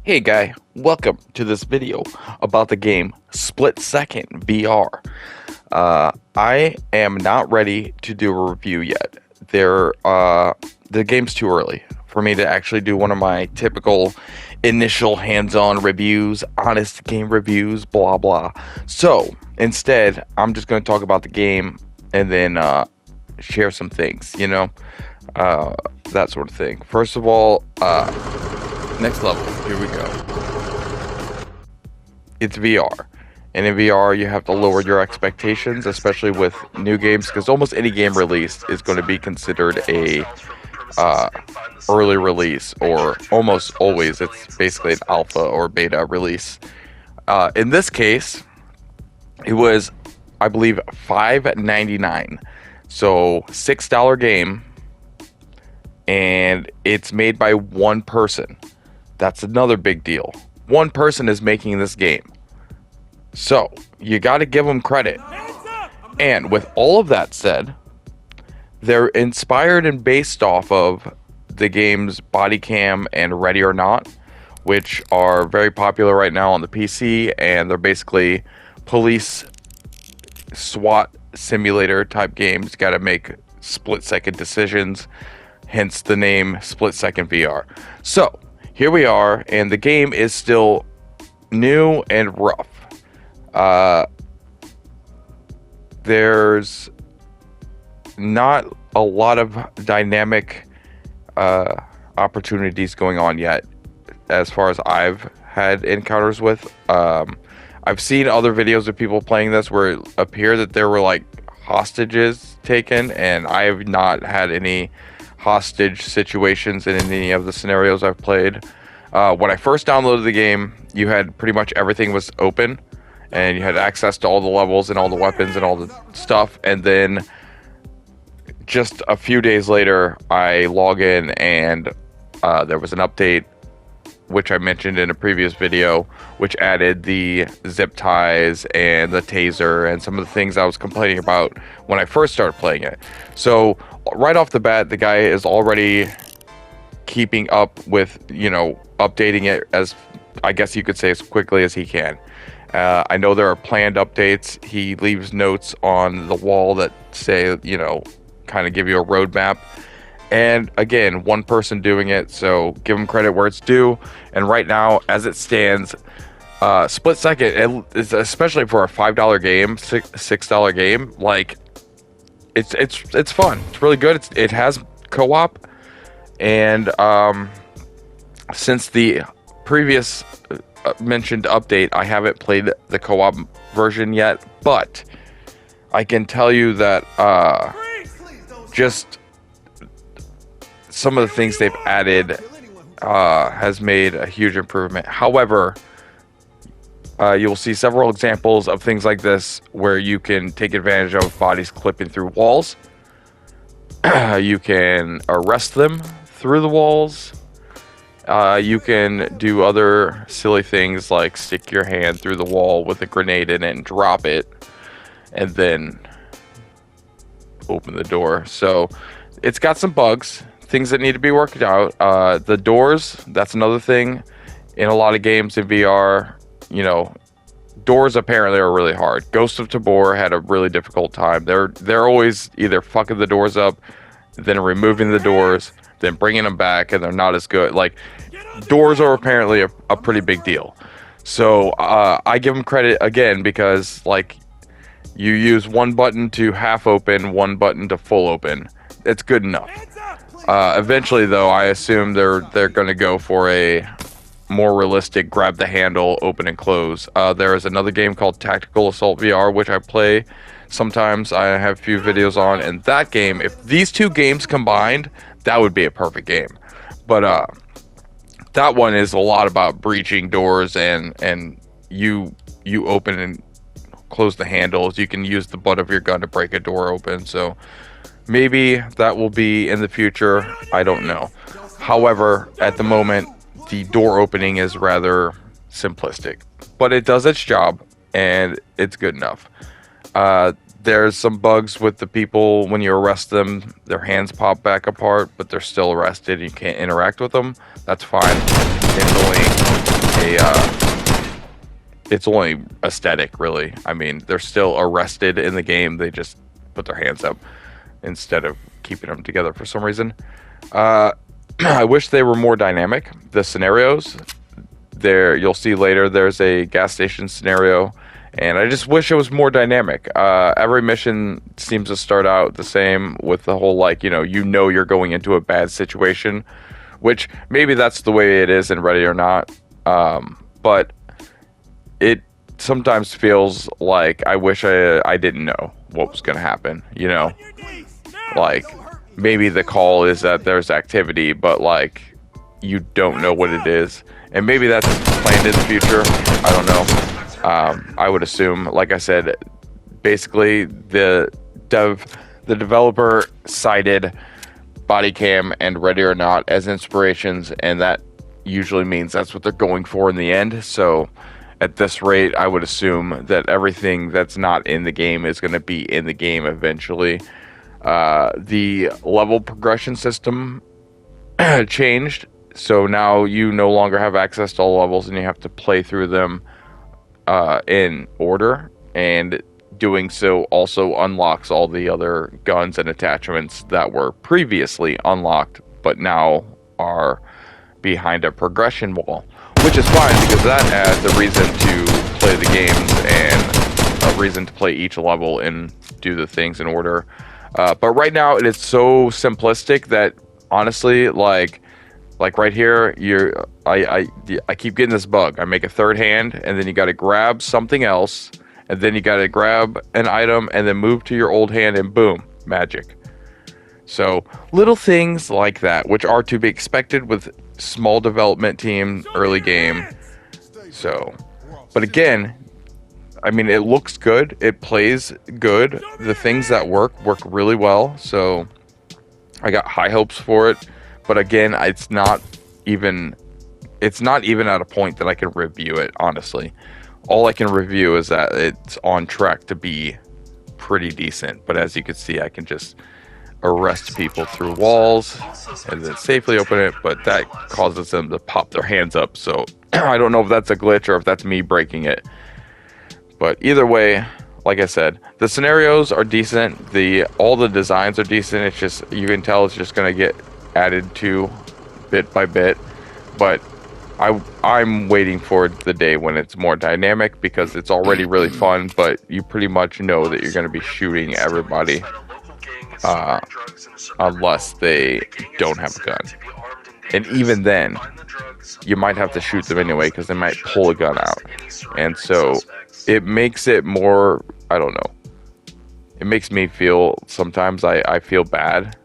Hey guy, welcome to this video about the game Split Second VR. I am not ready to do a review yet. The game's too early for me to actually do one of my typical initial hands-on reviews, honest game reviews, blah blah. So instead, I'm just going to talk about the game and then share some things, that sort of thing. First of all, next level, here we go. It's VR. And in VR, you have to lower your expectations, especially with new games, because almost any game released is going to be considered a early release, or almost always it's basically an alpha or beta release. In this case, it was, I believe, $5.99, so $6 game, and it's made by one person. That's another big deal. One person is making this game. So, you got to give them credit. And with all of that said, they're inspired and based off of the games Body Cam and Ready or Not, which are very popular right now on the PC, and they're basically police SWAT simulator type games. Got to make split-second decisions, hence the name Split Second VR. So, here we are, and the game is still new and rough. There's not a lot of dynamic opportunities going on yet, as far as I've had encounters with. I've seen other videos of people playing this where it appeared that there were like hostages taken, and I have not had any hostage situations in any of the scenarios I've played. When I first downloaded the game, you had pretty much everything was open, and you had access to all the levels and all the weapons and all the stuff. And then just a few days later, I log in, and there was an update, which I mentioned in a previous video, which added the zip ties and the taser and some of the things I was complaining about when I first started playing it. So right off the bat, the guy is already keeping up with, updating it, as I guess you could say, as quickly as he can. I know there are planned updates. He leaves notes on the wall that say, kind of give you a roadmap. And again, one person doing it, so give him credit where it's due. And right now, as it stands, Split Second, especially for a $5 game, $6 game, like it's fun. It's really good. It has co-op, and since the previous mentioned update, I haven't played the co-op version yet, but I can tell you that just some of the things they've added has made a huge improvement. However, you'll see several examples of things like this where you can take advantage of bodies clipping through walls. You can arrest them through the walls. You can do other silly things like stick your hand through the wall with a grenade in it and drop it, and then open the door. So it's got some bugs, things that need to be worked out. The doors, that's another thing. In a lot of games in VR, doors apparently are really hard. Ghost of Tabor had a really difficult time. They're always either fucking the doors up, then removing the doors, then bringing them back, and they're not as good. Like, doors are apparently a pretty big deal. So I give them credit again, because like, you use one button to half open, one button to full open. It's good enough. Eventually, though, I assume they're going to go for a more realistic grab the handle, open and close. There is another game called Tactical Assault VR, which I play sometimes. I have a few videos on, and that game, if these two games combined, that would be a perfect game. But that one is a lot about breaching doors, and you open and close the handles. You can use the butt of your gun to break a door open. So maybe that will be in the future. I don't know. However, at the moment, the door opening is rather simplistic, but it does its job, and it's good enough. There's some bugs with the people. When you arrest them, their hands pop back apart, but they're still arrested. You can't interact with them. That's fine. It's annoying. it's only aesthetic, really. I mean, they're still arrested in the game. They just put their hands up instead of keeping them together for some reason. I wish they were more dynamic. The scenarios, there you'll see later, there's a gas station scenario, and I just wish it was more dynamic. Every mission seems to start out the same with the whole, like, you're going into a bad situation, which maybe that's the way it is in Ready or Not. But it sometimes feels like I wish I didn't know what was going to happen, Like, maybe the call is that there's activity, but, like, you don't know what it is. And maybe that's planned in the future. I don't know. I would assume, like I said, basically the developer cited Body Cam and Ready or Not as inspirations, and that usually means that's what they're going for in the end. So at this rate, I would assume that everything that's not in the game is going to be in the game eventually. The level progression system changed, so now you no longer have access to all levels, and you have to play through them in order, and doing so also unlocks all the other guns and attachments that were previously unlocked but now are behind a progression wall, which is fine because that adds a reason to play the games and a reason to play each level and do the things in order. But right now it is so simplistic that honestly, like right here, I keep getting this bug. I make a third hand, and then you got to grab something else, and then you got to grab an item, and then move to your old hand, and boom, magic. So little things like that, which are to be expected with small development team, early game. So, but again, I mean, it looks good. It plays good. The things that work really well. So I got high hopes for it. But again, it's not even at a point that I can review it, honestly. All I can review is that it's on track to be pretty decent. But as you can see, I can just arrest people through walls and then safely open it, but that causes them to pop their hands up. So I don't know if that's a glitch or if that's me breaking it. But either way, like I said, the scenarios are decent. All the designs are decent. It's just, you can tell it's just going to get added to bit by bit. But I'm waiting for the day when it's more dynamic, because it's already really fun, but you pretty much know that you're going to be shooting everybody unless they don't have a gun. And even then, you might have to shoot them anyway because they might pull a gun out. And so it makes it more, I don't know. It makes me feel, sometimes I feel bad.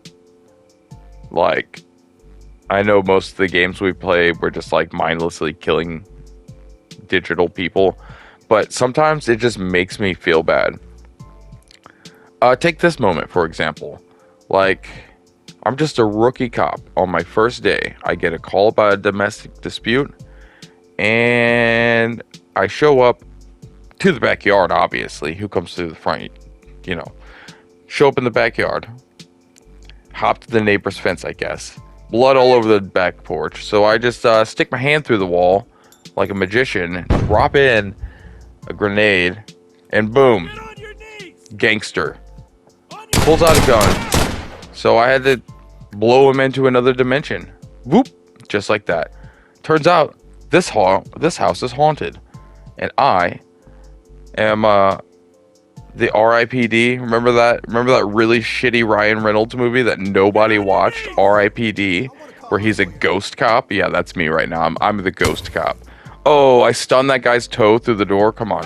Like, I know most of the games we play, we're just like mindlessly killing digital people. But sometimes it just makes me feel bad. Take this moment, for example. Like, I'm just a rookie cop. On my first day, I get a call about a domestic dispute, and I show up to the backyard, obviously. Who comes through the front? Show up in the backyard, hop to the neighbor's fence, I guess. Blood all over the back porch. So I just stick my hand through the wall like a magician, drop in a grenade, and boom, gangster pulls out a gun. So I had to blow him into another dimension. Whoop, just like that. Turns out this house is haunted, and I am the RIPD. Remember that really shitty Ryan Reynolds movie that nobody watched, RIPD, where he's a ghost cop? Yeah, that's me right now. I'm the ghost cop. Oh, I stunned that guy's toe through the door. Come on.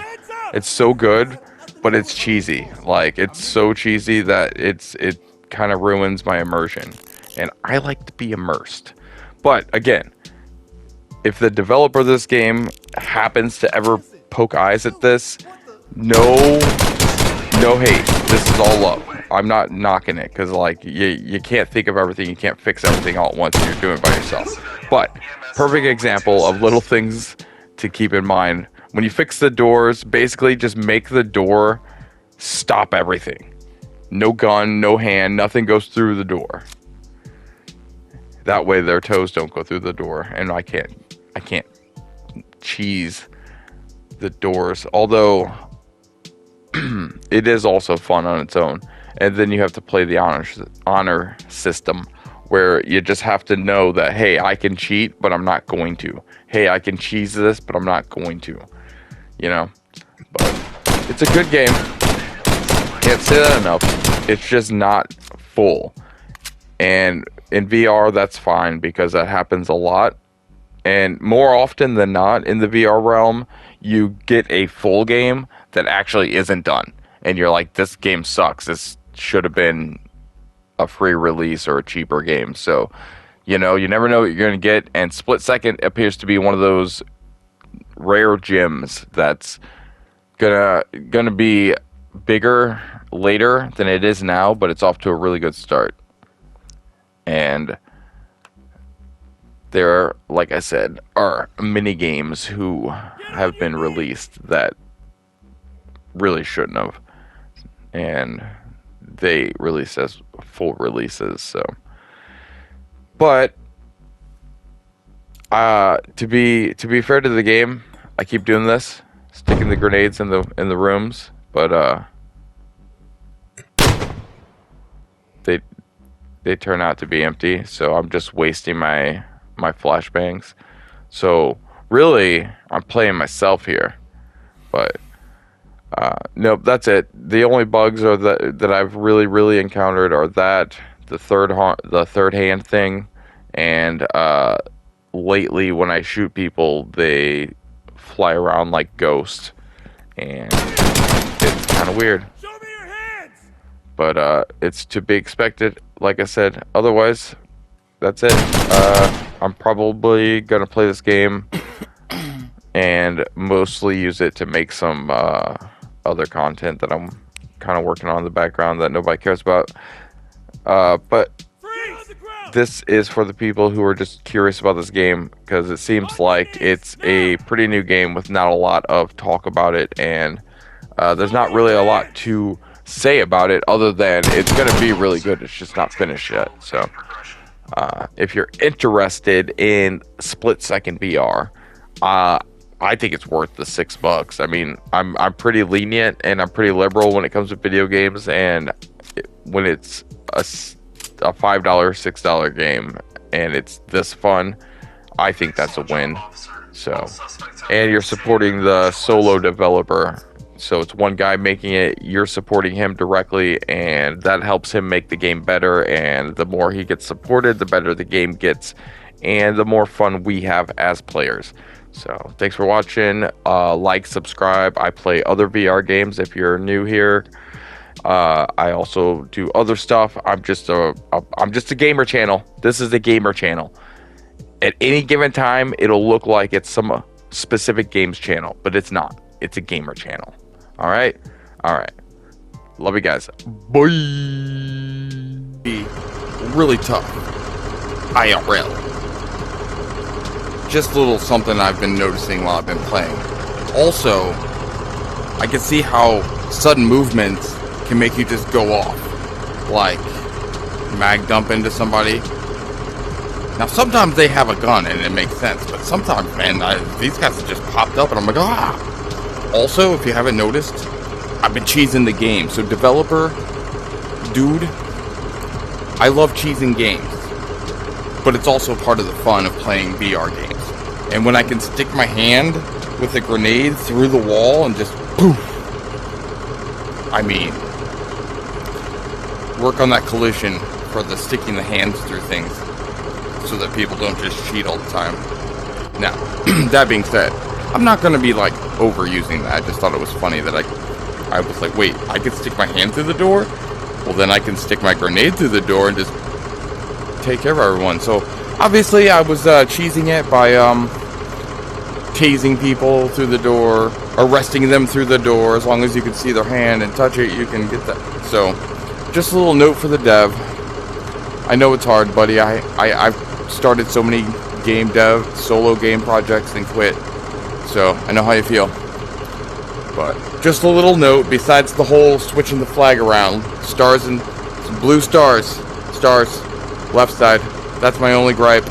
It's so good, but it's cheesy. Like, it's so cheesy that it kind of ruins my immersion. And I like to be immersed. But again, if the developer of this game happens to ever poke eyes at this, no hate. This is all love. I'm not knocking it, because like you can't think of everything, you can't fix everything all at once, and you're doing it by yourself. But perfect example of little things to keep in mind. When you fix the doors, basically just make the door stop everything. No gun, no hand, nothing goes through the door. That way their toes don't go through the door, and I can't cheese the doors, although it is also fun on its own. And then you have to play the honor system, where you just have to know that, hey, I can cheat, but I'm not going to. Hey, I can cheese this, but I'm not going to. You know? But it's a good game. Can't say that enough. It's just not full. And in VR, that's fine, because that happens a lot. And more often than not, in the VR realm, you get a full game that actually isn't done. And you're like, this game sucks. This should have been a free release or a cheaper game. So, you know, you never know what you're going to get. And Split Second appears to be one of those rare gems that's gonna be bigger later than it is now, but it's off to a really good start. And there, like I said, are mini games who have been released that really shouldn't have, and they release as full releases. So, but to be fair to the game, I keep doing this, sticking the grenades in the rooms, but they turn out to be empty. So I'm just wasting my flashbangs. So really, I'm playing myself here. But nope, that's it. The only bugs are that I've really encountered are that the third hand thing, and lately when I shoot people, they fly around like ghosts, and it's kind of weird. Show me your hands! But it's to be expected, like I said. Otherwise, that's it. I'm probably gonna play this game and mostly use it to make some other content that I'm kind of working on in the background that nobody cares about. But this is for the people who are just curious about this game, because it seems like it's a pretty new game with not a lot of talk about it, and there's not really a lot to say about it other than it's going to be really good. It's just not finished yet. So if you're interested in Split Second VR, I think it's worth the $6. I mean, I'm pretty lenient and I'm pretty liberal when it comes to video games, and when it's a $5, $6 game and it's this fun, I think that's a win. So, and you're supporting the solo developer, so it's one guy making it, you're supporting him directly, and that helps him make the game better. And the more he gets supported, the better the game gets, and the more fun we have as players. So thanks for watching. Like, subscribe. I play other VR games if you're new here. I also do other stuff. I'm just a gamer channel. This is a gamer channel. At any given time, it'll look like it's some specific games channel, but it's not. It's a gamer channel. All right. Love you guys. Bye. Really tough. IRL. Just a little something I've been noticing while I've been playing. Also, I can see how sudden movements can make you just go off. Like, mag dump into somebody. Now, sometimes they have a gun and it makes sense, but sometimes, man, these guys have just popped up and I'm like, ah! Also, if you haven't noticed, I've been cheesing the game. So, developer, dude, I love cheesing games. But it's also part of the fun of playing VR games. And when I can stick my hand with a grenade through the wall and just poof. I mean, work on that collision for the sticking the hands through things so that people don't just cheat all the time. Now, that being said, I'm not going to be like overusing that. I just thought it was funny that I was like, wait, I could stick my hand through the door? Well, then I can stick my grenade through the door and just take care of everyone. So obviously I was cheesing it by tasing people through the door, arresting them through the door. As long as you can see their hand and touch it, you can get that. So just a little note for the dev. I know it's hard, buddy. I've started so many game dev solo game projects and quit, so I know how you feel. But just a little note, besides the whole switching the flag around, stars and some blue stars left side. That's my only gripe.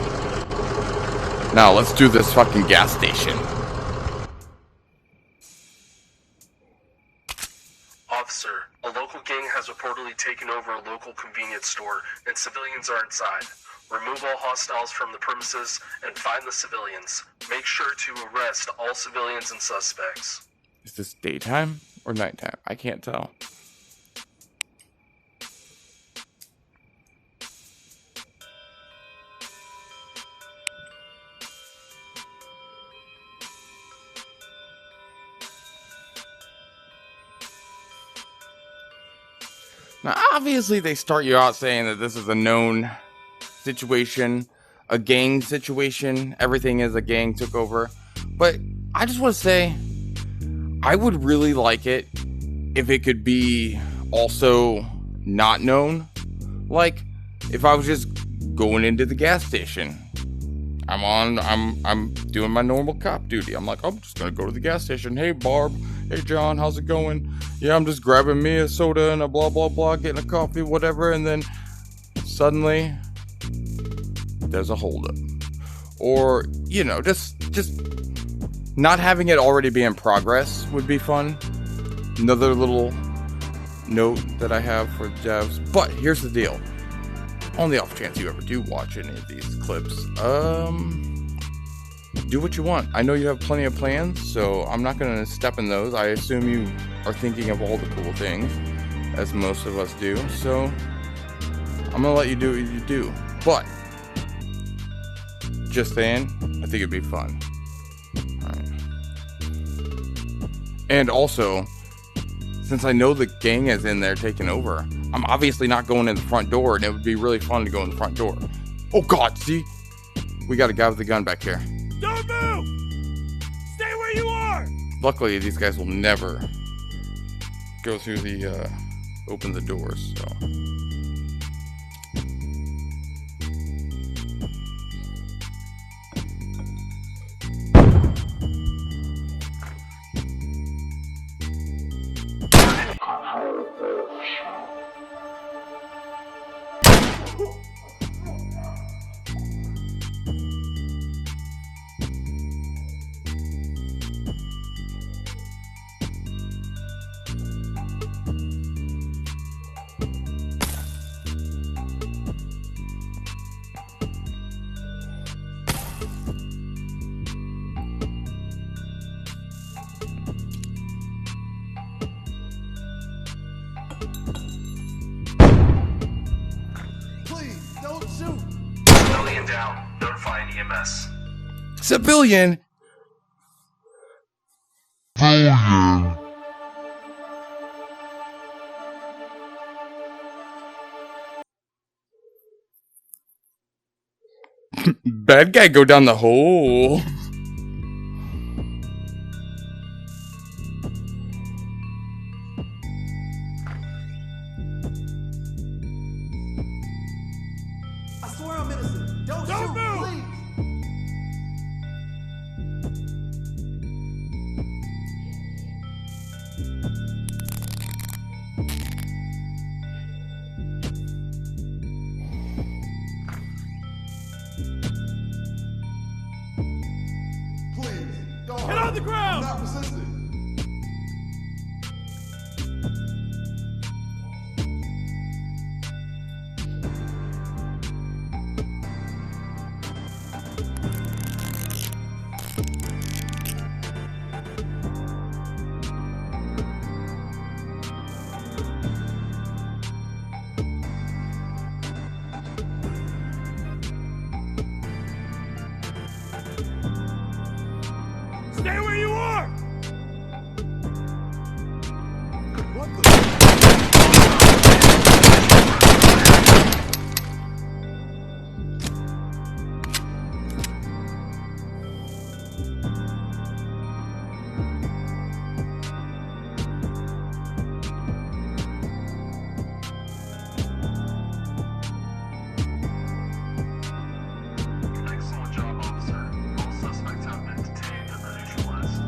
Now, let's do this fucking gas station. has reportedly taken over a local convenience store, and civilians are inside. Remove all hostiles from the premises and find the civilians. Make sure to arrest all civilians and suspects. Is this daytime or nighttime? I can't tell. Now, obviously, they start you out saying that this is a known situation, a gang situation. Everything is a gang took over. But I just want to say, I would really like it if it could be also not known. Like, if I was just going into the gas station. I'm doing my normal cop duty. I'm like, I'm just gonna go to the gas station. Hey, Barb. Hey, John, how's it going? Yeah, I'm just grabbing me a soda and a blah, blah, blah, getting a coffee, whatever. And then suddenly there's a holdup. Or, you know, just not having it already be in progress would be fun. Another little note that I have for devs. But here's the deal. On the off chance you ever do watch any of these clips, do what you want. I know you have plenty of plans, so I'm not going to step in those. I assume you are thinking of all the cool things, as most of us do, so I'm going to let you do what you do. But, just saying, I think it'd be fun. Alright. And also, since I know the gang is in there taking over, I'm obviously not going in the front door, and it would be really fun to go in the front door. Oh god, see? We got a guy with a gun back here. Don't move! Stay where you are! Luckily, these guys will never go through the, open the doors, so. Civilian down. Notifying EMS. Civilian? Bad guy go down the hole. I swear I'm innocent. Don't shoot, move! Please! Get on the ground! I'm not resisting. Stay where you are! What the? Excellent job, officer. All suspects have been detained and are neutralized.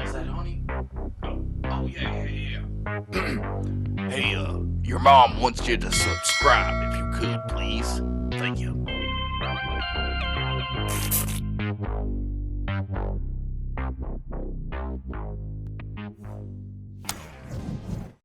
Is that honey? Oh yeah. Hey, your mom wants you to subscribe if you could, please. Thank you.